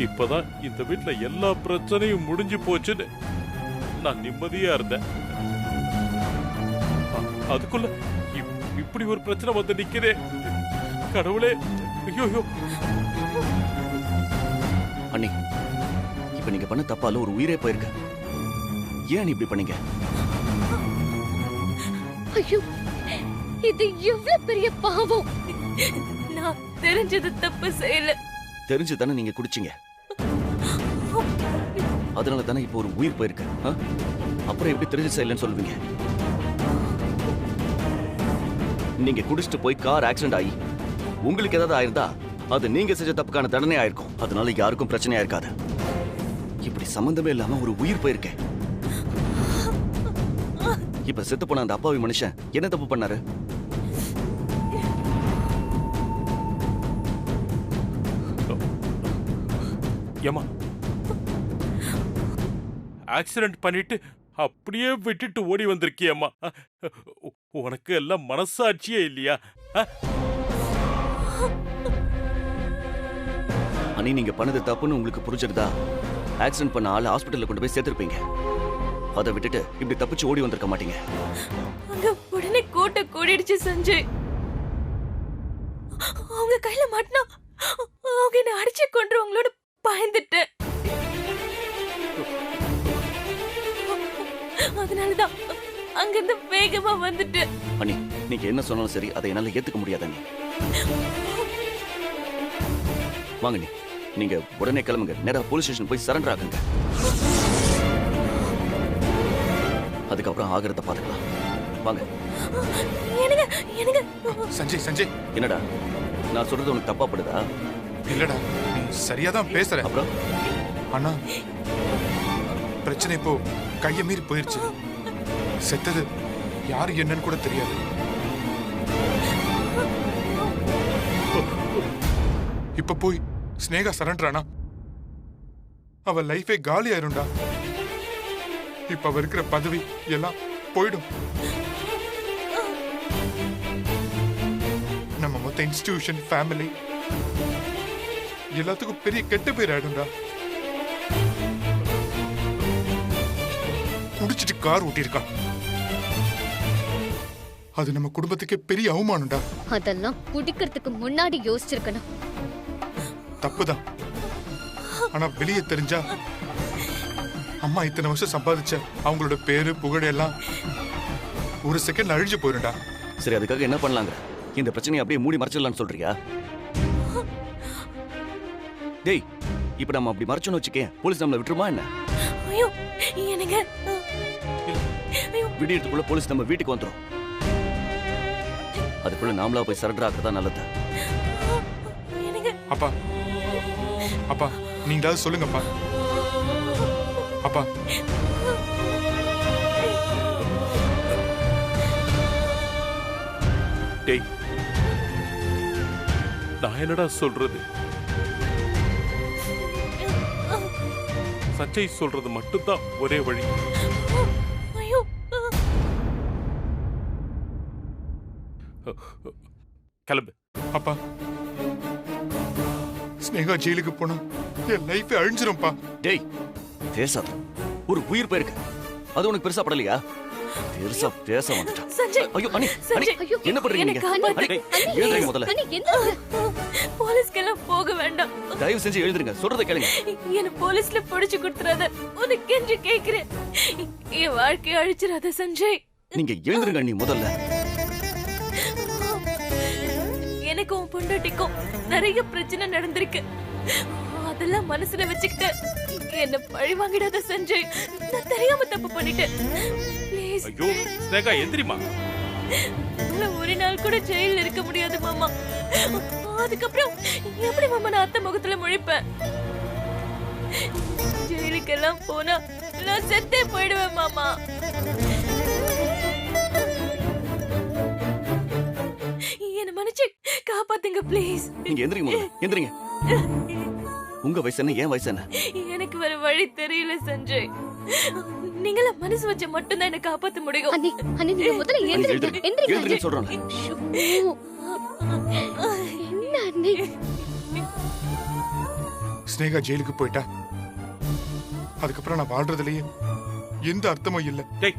இப்பதான் இந்த வீட்டுல எல்லா பிரச்சனையும் முடிஞ்சு போச்சுன்னு நான் நிம்மதியா இருந்தேன். அதுக்குள்ள இப்படி ஒரு பிரச்சனை வந்து நிக்கிறே. கடவுளே, ஐயோ. அண்ணி, இப்ப நீங்க பண்ண தப்பால ஒரு உயிரே போயிருக்கு. ஏன் இப்படி பண்ணீங்க? ஐயோ, இது எவ்வளவு பெரிய பாவம். நான் தெரிஞ்சது தப்பு செய்யல. தெரிஞ்சு தானே நீங்க குடிச்சீங்க. அதனால தானே இப்போ ஒரு உயிர் போயிருக்கு. அப்புறம் எப்படி தெரிஞ்சு செய்யலன்னு சொல்லுவீங்க? நீங்க குடிச்சிட்டு போய் கார் ஆக்சிடென்ட் ஆகி உங்களுக்கு ஏதாவது ஆயிருந்தா அது நீங்க செஞ்ச தப்புக்கான தண்டனை ஆயிருக்கும். அதனால யாருக்கும் பிரச்சனையா இருக்காது. இப்படி சம்பந்தமே இல்லாம ஒரு உயிர் போயிருக்கேன். இப்ப செத்து போன அந்த அப்பாவி மனுஷன் என்ன தப்பு பண்ணாரு? ஏமா ஆக்சிடென்ட் பண்ணிட்டு அப்படியே விட்டுட்டு ஓடி வந்திருக்கியம்மா. உனக்கு எல்லாம் மனசாட்சியே இல்லையா? அனி, நீங்க பண்ணது தப்புன்னு உங்களுக்கு புரிஞ்சிருந்தா ஆக்சிடென்ட் பண்ண ஆளை ஹாஸ்பிட்டல்ல கொண்டு போய் சேர்த்திருப்பீங்க. அதை விட்டுட்டு இப்படி தப்பிச்சு ஓடி வந்திருக்க மாட்டீங்க. அங்க உடனே கோட்டை கூடிடுச்சு சஞ்சய். அவங்க கையில மாட்டினா அவங்க என்ன அடிச்சு கொண்டுருவாங்களோட பயந்துட்டேன். அதனாலதான் அங்கிருந்து வேகமா வந்துட்டு. அனி, நீங்க என்ன சொன்னாலும் சரி, அதை என்னால ஏத்துக்க முடியாது. அனி, வாங்க நீ, நீங்க உடனே கிளம்புங்க. நேரா போலீஸ் ஸ்டேஷன் போய் சரண்டர் ஆகுங்க. அதுக்கப்புறம் ஆகிறத பாத்துக்கலாம். வாங்க. சஞ்சய், என்னடா நான் சொல்றது உனக்கு தப்பா படுதா? இல்லடா, நீ சரியாதான் பேசுற. அப்புறம் அண்ணா, பிரச்சனை இப்போ கைய மீறி போயிருச்சு. செத்தது யாரு என்னன்னு கூட தெரியாது. இப்ப போய் ஸ்னேகா சரண்டர் ஆனா அவ லைஃபே காலி ஆயிரும்டா. இப்ப அவ இருக்கிற பதவி எல்லாம் போயிடும். நம்ம மொத்த இன்ஸ்டிடியூஷன், ஃபேமிலி எல்லாத்துக்கும் பெரிய கெட்ட பேர் ஆயிடும்டா. குடிச்சிட்டு கார் ஓட்டியிருக்கான். அது நம்ம குடும்பத்துக்கே பெரிய அவமானம்டா. அதெல்லாம் குடிக்கிறதுக்கு முன்னாடி யோசிச்சிருக்கணும். தப்புதான். ஆனா வெளியே தெரிஞ்சா அம்மா இத்தனை வருஷம் சம்பாதிச்ச அவங்களோட பேரு புகழ் எல்லாம் ஒரு செகண்ட்ல அழிஞ்சு போயிருண்டா. சரி, அதுக்காக என்ன பண்ணலாங்க? இந்த பிரச்சனையை அப்படியே மூடி மறைச்சிடலாம்னு சொல்றியா? டேய், இப்ப நம்ம அப்படி மறைச்சோன்னு வச்சுக்கேன், போலீஸ் நம்மள விட்டுருமா என்ன? ஐயோ, எனக்கு விடியறதுக்குள்ள போலீஸ் நம்ம வீட்டுக்கு வந்துரும். அதுக்குள்ள நாமளா போய் சரண்டர் ஆகிறதா நல்லது. அப்பா, அப்பா, நீங்களாவது சொல்லுங்கப்பா. அப்பா, டேய், நான் என்னடா சொல்றது? சஞ்சய் சொல்றது மட்டும்தான் ஒரே வழி. கிளம்பு. அப்பா, ஸ்னேகா ஜெயிலுக்கு போனா என் லைஃப் அழிஞ்சிரும்பா. டேய், பேசாத. ஒரு உயிர் போயிருக்கு. அது உனக்கு பெருசா படலையா? பெருசா பேச வந்துட்டான். ஐயோ அனி, அனி, என்ன பண்றீங்க நீங்க? எழுதுங்க முதல்ல. போலீஸ்க்கெல்லாம் போக வேண்டாம். தயவு செஞ்சு எழுதுங்க. சொல்றத கேளுங்க. என்ன போலீஸ்ல புடிச்சு கொடுத்துறாத. உனக்கு கெஞ்சி கேக்குறேன். என் வாழ்க்கையை அழிச்சிராத சஞ்சய். நீங்க எழுதுங்க அண்ணி முதல்ல. எனக்கும் பொண்டாட்டிக்கும் நிறைய பிரச்சனை நடந்திருக்கு. அதெல்லாம் மனசுல வச்சுக்கிட்டு என்ன பழி வாங்கிடாத சஞ்சய். நான் தெரியாம தப்பு பண்ணிட்டேன். ப்ளீஸ். ஐயோ ஸ்னேகா, எந்திரிமா. ஒரு நாள் கூட ஜெயில இருக்க முடியாது மாமா. அதுக்கப்புறம் எப்படி மாமா நான் அத்தை முகத்துல முழிப்பேன்? ஜெயிலுக்கெல்லாம் போனா நான் செத்தே போயிடுவேன் மாமா. என்ன மன்னிச்சு காப்பாத்துங்க ப்ளீஸ். நீங்க எந்திரிங்க முதல்ல. எந்திரிங்க. உங்க வயசு என்ன, என் வயசு என்ன? எனக்கு வேற வழி தெரியல சஞ்சய். நீங்கள மனசு வச்சு மட்டும் தான் என்ன காப்பாத்த முடியும். அண்ணி, அண்ணி நீங்க முதல்ல எந்திரிங்க. எந்திரிங்க சொல்றேன். என்ன அண்ணி? ஸ்னேகா ஜெயிலுக்கு போயிட்டா அதுக்கப்புறம் நான் வாழ்றதுலயே எந்த அர்த்தமும் இல்ல. டேய்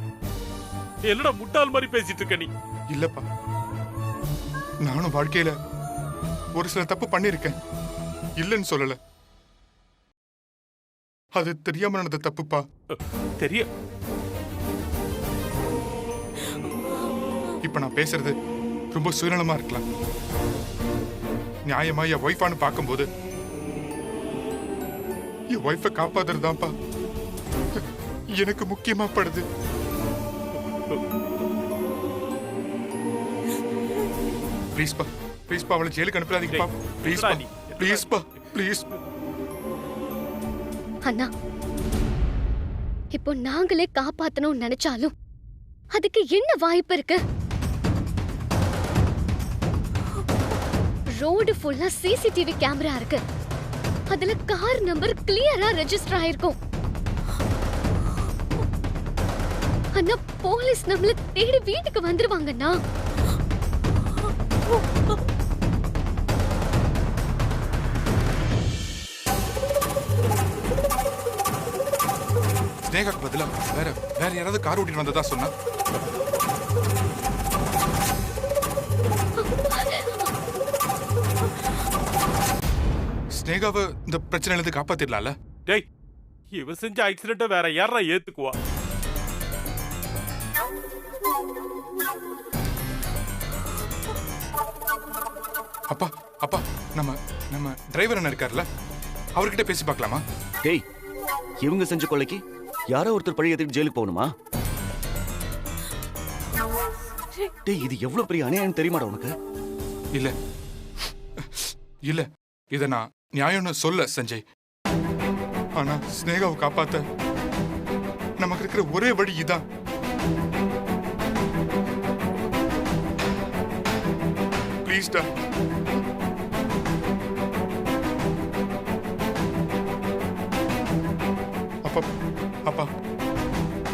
என்னடா முட்டாள் மாதிரி பேசிட்டு இருக்க நீ? இல்லப்பா, நானும் வாழ்க்கையில ஒரு சில தப்பு பண்ணிருக்கேன், இல்லைன்னு சொல்லல. அது தெரியாம நடந்த தப்புப்பா. தெரியும். இப்ப நான் பேசுறது ரொம்ப சுயநலமா இருக்கலாம். நியாயமா என் ஒய்ஃபான்னு பார்க்கும்போது என் ஒய்ஃபை காப்பாத்துறதுதான்ப்பா எனக்கு முக்கியமா படுது. ப்ளீஸ்பா, ப்ளீஸ்பா, அவளை ஜெயிலுக்கு அனுப்பாதீங்கப்பா. ப்ளீஸ்பா, ப்ளீஸ்பா, ப்ளீஸ். அண்ணா, இப்போ நாங்களே காப்பாத்தணும்னு நினைச்சாலும் அதுக்கு என்ன வாய்ப்பு இருக்கு? ரோடு ஃபுல்லா சிசிடிவி கேமரா இருக்கு. அதுல கார் நம்பர் கிளியரா ரெஜிஸ்டர் ஆயிருக்கும். அண்ணா, போலீஸ் நம்மள தேடி வீட்டுக்கு வந்துருவாங்கண்ணா. ஸ்னேகாக்கு பதிலா வேற யாராவது கார் ஓட்டிட்டு வந்ததா சொன்னா? ஸ்னேகாவை இந்த பிரச்சனையில இருந்து காப்பாத்திடலாம்ல? டேய் இவ செஞ்ச ஆக்சிடென்ட்டை வேற யாரா ஏத்துக்குவா? அப்பா, அப்பா, நம்ம டிரைவர் அண்ணன் இருக்கார்ல, அவர்கிட்ட பேசி பார்க்கலாமா? டேய், இவங்க செஞ்ச கொலைக்கு யாரோ ஒருத்தர் பழி ஏத்துட்டு ஜெயிலுக்கு போகணுமா? டேய், இது எவ்வளவு பெரிய அநியாயம் தெரியுமாடா உனக்கு? இல்ல இல்ல, இத நான் நியாயம்னு சொல்ல சஞ்சய். ஆனா ஸ்னேகாவை காப்பாத்த நமக்கு இருக்கிற ஒரே வழி இதான். ப்ளீஸ் டா. அப்பா, அப்பா,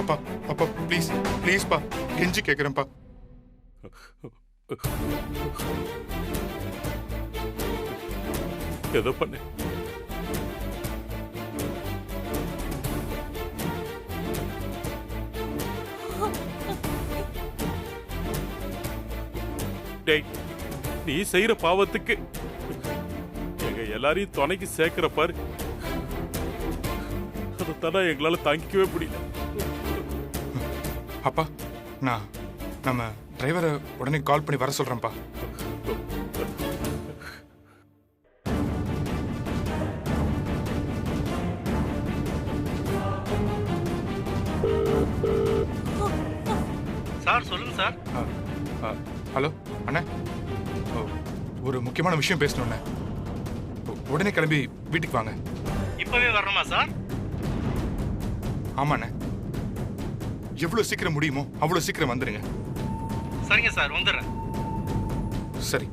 அப்பா, அப்பா, ப்ளீஸ், ப்ளீஸ்பா, கெஞ்சி கேக்குறேன்ப்பா. ஏதோ பண்ணு. டேய், நீ செய்யற பாவத்துக்கு எங்க எல்லாரையும் துணைக்கு சேர்க்கிற பாரு, அதைத்தானே எங்களால தாங்கிக்கவே முடியல. அப்பா, நம்ம டிரைவரை உடனே கால் பண்ணி வர சொல்றேன்ப்பா. சார் சொல்லுங்க சார். ஹலோ அண்ணா, ஒரு முக்கியமான விஷயம் பேசணும்ண்ணே. உடனே கிளம்பி வீட்டுக்கு வாங்க. இப்பவே வரணுமா சார்? ஆமாண்ணே, எவ்வளவு சீக்கிரம் முடியுமோ அவ்வளவு சீக்கிரம் வந்துருங்க. சரிங்க சார், வந்துடுறேன். சரி.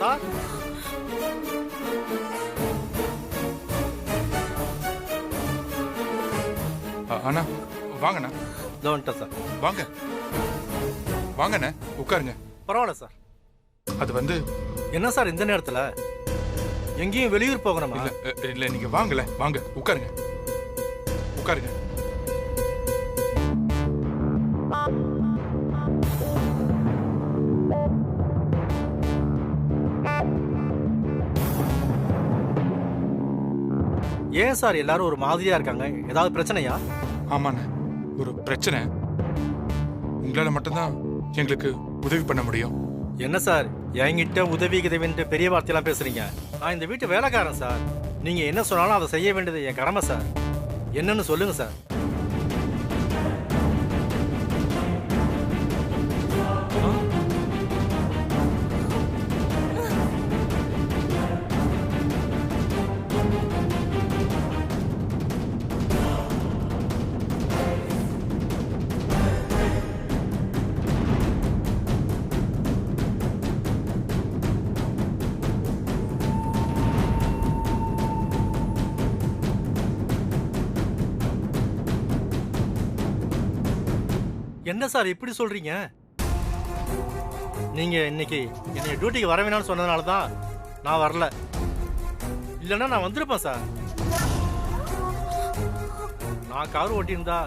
சார் அண்ணா, வாங்கண்ணா. இதோ வந்துட்டேன் சார். வாங்க வாங்கண்ணே, உட்காருங்க. பரவாயில்ல சார். அது வந்து என்ன சார் இந்த நேரத்துல எங்கேயும் வெளியூர் போகணுமா? இல்ல, நீங்க வாங்கல, வாங்க உட்காருங்க, உட்காருங்க. ஏன் சார் எல்லாரும் ஒரு மாதிரியா இருக்காங்க? ஏதாவது பிரச்சனையா? ஆமாண்ணே, ஒரு பிரச்சனை. உங்களால மட்டும்தான் எங்களுக்கு உதவி பண்ண முடியும். என்ன சார் என்கிட்ட உதவி கிதவின்ட்டு பெரிய வார்த்தையெல்லாம் பேசுறீங்க? நான் இந்த வீட்டு வேலைக்காரன் சார். நீங்க என்ன சொன்னாலும் அதை செய்ய வேண்டியது என் கடமை சார். என்னன்னு சொல்லுங்க சார். என்ன சார் இப்படி சொல்றீங்க? நீங்க இன்னைக்கு என்னைய டியூட்டிக்கு வர வேணாம்னு சொன்னதுனால தான் நான் வரல. இல்லைன்னா நான் வந்திருப்பேன் சார். நான் கார் ஓட்டியிருந்தா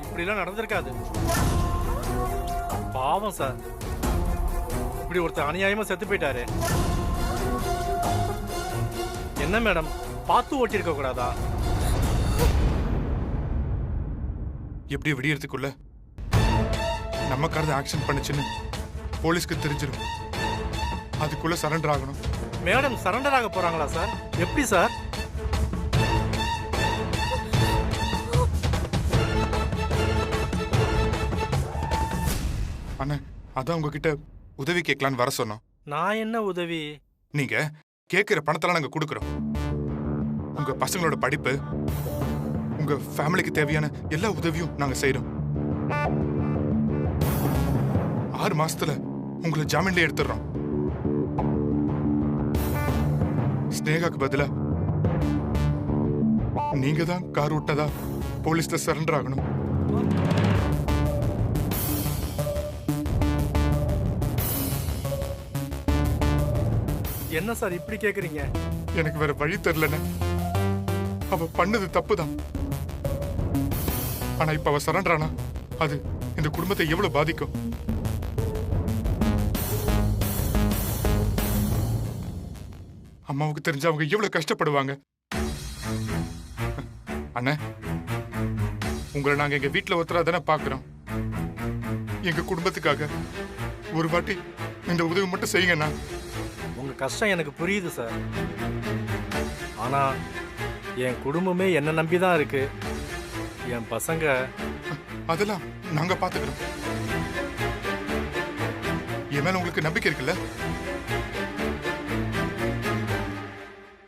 இப்படிலாம் நடந்திருக்காது. பாவம் சார், இப்படி ஒருத்தர் அநியாயமா செத்து போயிட்டாரு. என்ன மேடம், பார்த்து ஓட்டியிருக்க கூடாதா? எப்படி விடியறதுக்குள்ள நம்ம கார் தான் ஆக்ஷன் பண்ணுச்சுன்னு போலீஸ்க்கு தெரிஞ்சிடும். அதுக்குள்ள சரண்டர் ஆகணும். மேடம் சரண்டர் ஆக போறாங்களா சார்? எப்படி சார்? அண்ணா, அதான் உங்ககிட்ட உதவி கேட்கலான்னு வர சொன்னோம். நான் என்ன உதவி? நீங்க கேட்கிற பணத்தெல்லாம் நாங்க கொடுக்குறோம். உங்க பசங்களோட படிப்பு, உங்க ஃபேமிலிக்கு தேவையான எல்லா உதவியும் நாங்க செய்யறோம். 6 மாசத்துல உங்களை ஜாமீன்ல எடுத்துடுறோம். ஸ்னேகாக்கு பதிலா நீங்க தான் கார் விட்டதா போலீஸ்ல சரண்டர் ஆகணும். என்ன சார் இப்படி கேக்குறீங்க? எனக்கு வேற வழி தெரியலன்னு. அவ பண்ணது தப்புதான். ஆனா இப்ப அவ சரண்டர் ஆனா அது இந்த குடும்பத்தை எவ்வளவு பாதிக்கும்? அம்மாவுக்கு தெரிஞ்சா அவங்க எவ்வளவு கஷ்டப்படுவாங்க. அண்ணா, உங்களை நாங்க எங்க வீட்டுல ஒருத்தரா தானே பாக்குறோம். எங்க குடும்பத்துக்காக ஒரு வாட்டி இந்த உதவி மட்டும் செய்யுங்கண்ணா. உங்க கஷ்டம் எனக்கு புரியுது சார். ஆனா என் குடும்பமே என்ன நம்பி தான் இருக்கு. என் பசங்க அதெல்லாம் நாங்க பாத்துக்கிறோம். என் மேல உங்களுக்கு நம்பிக்கை இருக்குல்ல?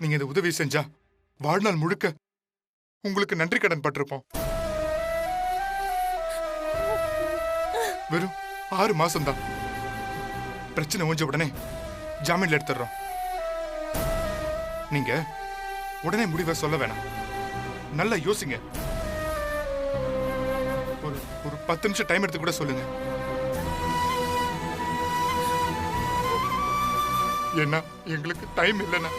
நீங்க இந்த உதவி செஞ்சா வாழ்நாள் முழுக்க உங்களுக்கு நன்றி கடன் பட்டிருப்போம். வெறும் 6 மாசம்தான். பிரச்சனை ஓஞ்ச உடனே ஜாமீன்ல எடுத்துடுறோம். நீங்க உடனே முடிவை சொல்ல வேணாம். நல்லா யோசிங்க. ஒரு 10 நிமிஷம் டைம் எடுத்து கூட சொல்லுங்க. ஏன்னா எங்களுக்கு டைம் இல்லைன்னா.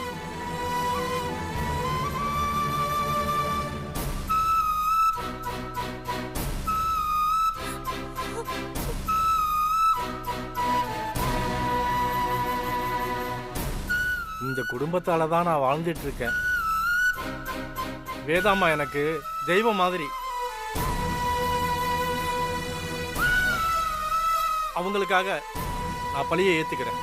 இந்த குடும்பத்தால தான் நான் வாழ்ந்துட்டு இருக்கேன். வேதாம்மா எனக்கு தெய்வம் மாதிரி. அவங்களுக்காக நான் பழியை ஏத்துக்கிறேன்.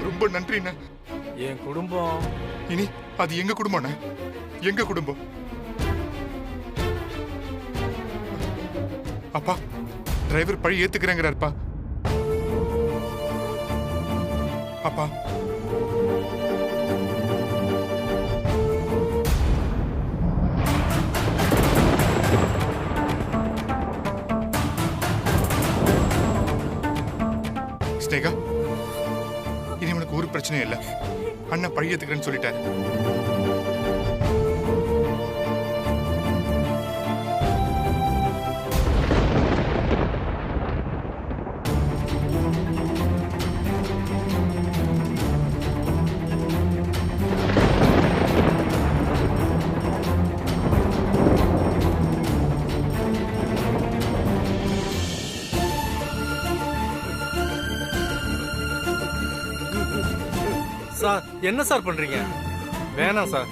ரொம்ப நன்றிண்ணா. என் குடும்பம் இனி அது எங்க குடும்பம்ண்ணா. எங்க குடும்பம். அப்பா, டிரைவர் பழி ஏத்துக்கிறேங்கிறாருப்பா. அப்பா, ஸ்னேகா, இனி உனக்கு ஒரு பிரச்சனையும் இல்லை. அண்ணன் பழி ஏத்துக்கிறேன்னு சொல்லிட்டாரு. சார் என்ன சார் பண்றீங்க? வேணாம் சார்.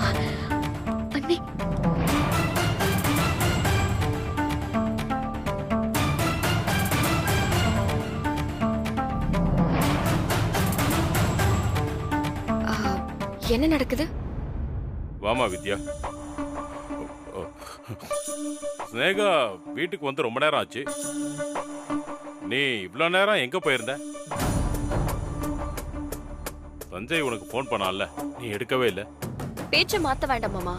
அண்ணே, என்ன நடக்குது? வாமா வித்யா. ஸ்னேகா வீட்டுக்கு வந்து ரொம்ப நேரம் ஆச்சு. நீ இவ்வளோ நேரம் எங்க போயிருந்த? சஞ்சய் உனக்கு ஃபோன் பண்ணான்ல, நீ எடுக்கவே இல்லை. பேச்ச மாத்த வேண்டாம் மாமா.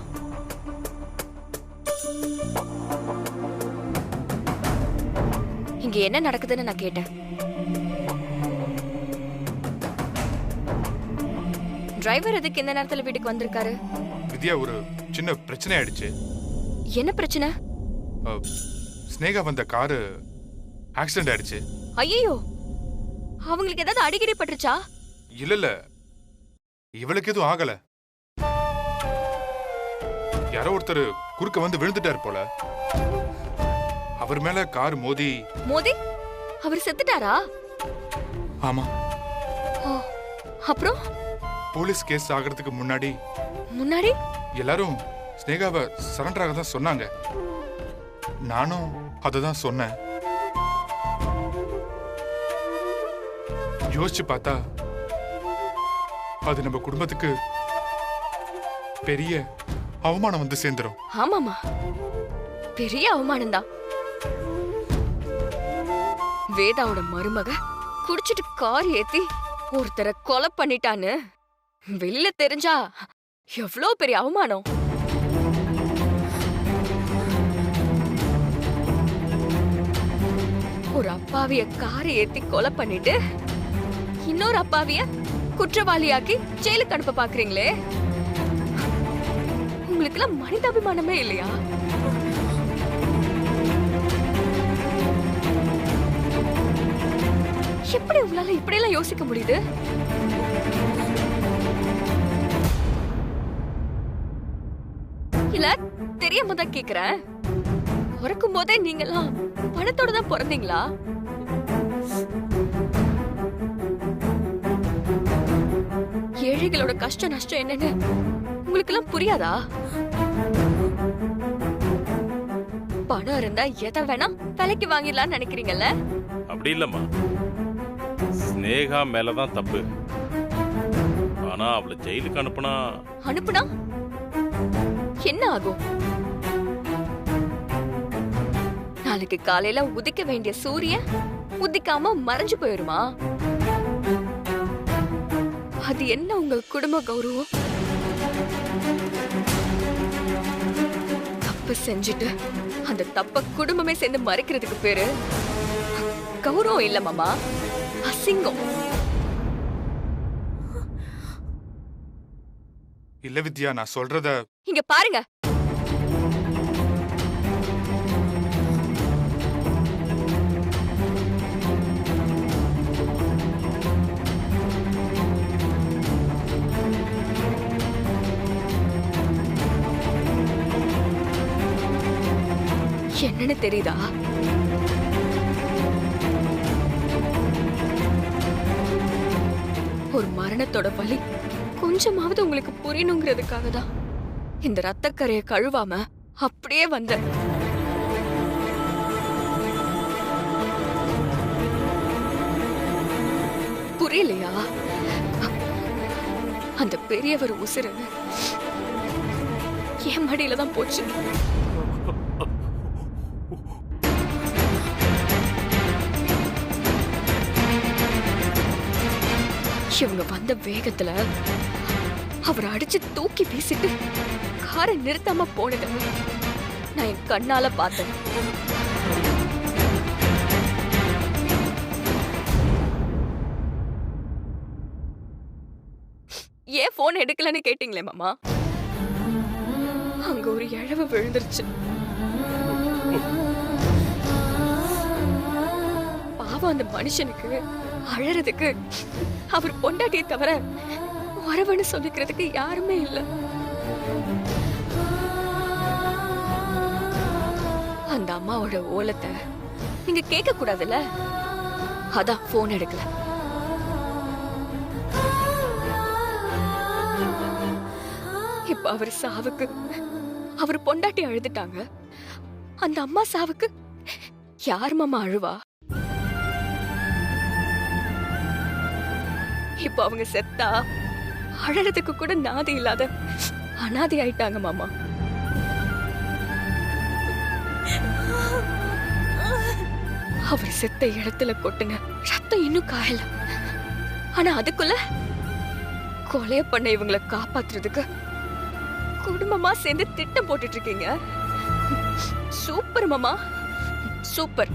இங்க என்ன நடக்குதுன்னு நான் கேட்டேன். டிரைவர் எதுக்கு இந்த நேரத்துல வீட்டுக்கு வந்திருக்காரு? வித்யா, ஒரு சின்ன பிரச்சனை ஆயிடுச்சு. என்ன பிரச்சனை? ஸ்னேகா வந்த காரு ஆக்சிடென்ட் ஆயிடுச்சு. ஐயோ, அவங்களுக்கு ஏதாவது அடிக்கடி பட்டுருச்சா? இல்ல, இவளுக்கு எதுவும் ஆகல. யாரோ ஒருத்தர் குறுக்க வந்து விழுந்துட்டாரு போல. அவர் மேல கார் மோதி. மோதி அவர் செத்துட்டாரா? ஆமா. அப்புறம் போலீஸ் கேஸ் ஆகிறதுக்கு முன்னாடி எல்லாரும் ஸ்னேகாவை சரண்டர் ஆக தான் சொன்னாங்க. நானும் அததான் சொன்னேன். யோசிச்சு பார்த்தா அது நம்ம குடும்பத்துக்கு பெரிய அவமானம் வந்து சேர்ந்துரும். ஆமாமா, பெரிய அவமானம் தான். வேதாவோட மருமக குடிச்சிட்டு கார் ஏத்தி ஒருத்தரை கொலை பண்ணிட்டான்னு வெளியில தெரிஞ்சா எவ்வளவு பெரிய அவமானம். ஒரு அப்பாவிய காரை ஏத்தி கொலை பண்ணிட்டு இன்னொரு அப்பாவிய குற்றவாளியாக்கி ஜெயிலுக்கு அனுப்ப பாக்குறீங்களே, உங்களுக்கு எல்லாம் மனிதாபிமானமே இல்லையா? எப்படி உங்களால இப்படி எல்லாம் யோசிக்க முடியுது? இல்ல தெரியாம தான் கேக்குறேன். பிறக்கும் போதே நீங்க எல்லாம் பணத்தோட தான் பிறந்தீங்களா? ஏழைகளோட கஷ்ட நஷ்டம் என்னன்னு உங்களுக்கு எல்லாம் புரியாதா? பணம் இருந்தா எதை வேணா விலைக்கு வாங்கிடலாம்னு நினைக்கிறீங்கல்ல? அப்படி இல்லம்மா, ஸ்னேகா மேலதான் தப்பு. ஆனா அவளை ஜெயிலுக்கு அனுப்புனா என்ன ஆகும்? நாளைக்கு காலையில உதிக்க வேண்டிய சூரியன் உதிக்காம மறைஞ்சு போயிருமா? அது என்ன உங்க குடும்ப கௌரவம்? தப்பு செஞ்சுட்டு அந்த தப்ப குடும்பமே சேர்ந்து மறைக்கிறதுக்கு பேரு கௌரவம் இல்ல மாமா, அசிங்கம். இல்ல வித்யா, நான் சொல்றத இங்க பாருங்க. என்னன்னு தெரியுதா? ஒரு மரணத்தோட வலி கொஞ்சமாவது உங்களுக்கு புரியணுங்கிறதுக்காக தான் இந்த ரத்தக்கரையை கழுவாம அப்படியே வந்த. புரியலையா? அந்த பெரியவர் உசுறு என் மடியில தான் போச்சு. இவங்க வந்த வேகத்துல அவரை அடிச்சு தூக்கி வீசிட்டு காரை நிறுத்தாம போனது நான் என் கண்ணால பார்த்தேன். ஏன் போன் எடுக்கலன்னு கேட்டீங்களே மாமா, அங்க ஒரு இழவு விழுந்துருச்சு. பாவம் அந்த மனுஷனுக்கு அழறதுக்கு அவர் பொண்டாட்டியை தவிர வரவன்னு சொல்லிக்கிறதுக்கு யாருமே இல்ல. அந்த அம்மாவோட ஓலத்தை நீங்க கேட்க கூடாதுல்ல, அதான் போன் எடுக்கல. இப்ப அவர் சாவுக்கு அவர் பொண்டாட்டி அழுதுட்டாங்க. அந்த அம்மா சாவுக்கு யார் மாமா அழுவா? இப்ப அவங்க செத்தா அழறதுக்கு கூட நாதி இல்லாத அனாதை ஆயிட்டாங்க மாமா. அவர் செத்த இடத்துல கொட்டுன ரத்தம் இன்னும் காயல. ஆனா அதுக்குள்ள கொலைய பண்ண இவங்களை காப்பாத்துறதுக்கு குடும்பமா சேர்ந்து திட்டம் போட்டுட்டு இருக்கீங்க. சூப்பர் மாமா, சூப்பர்.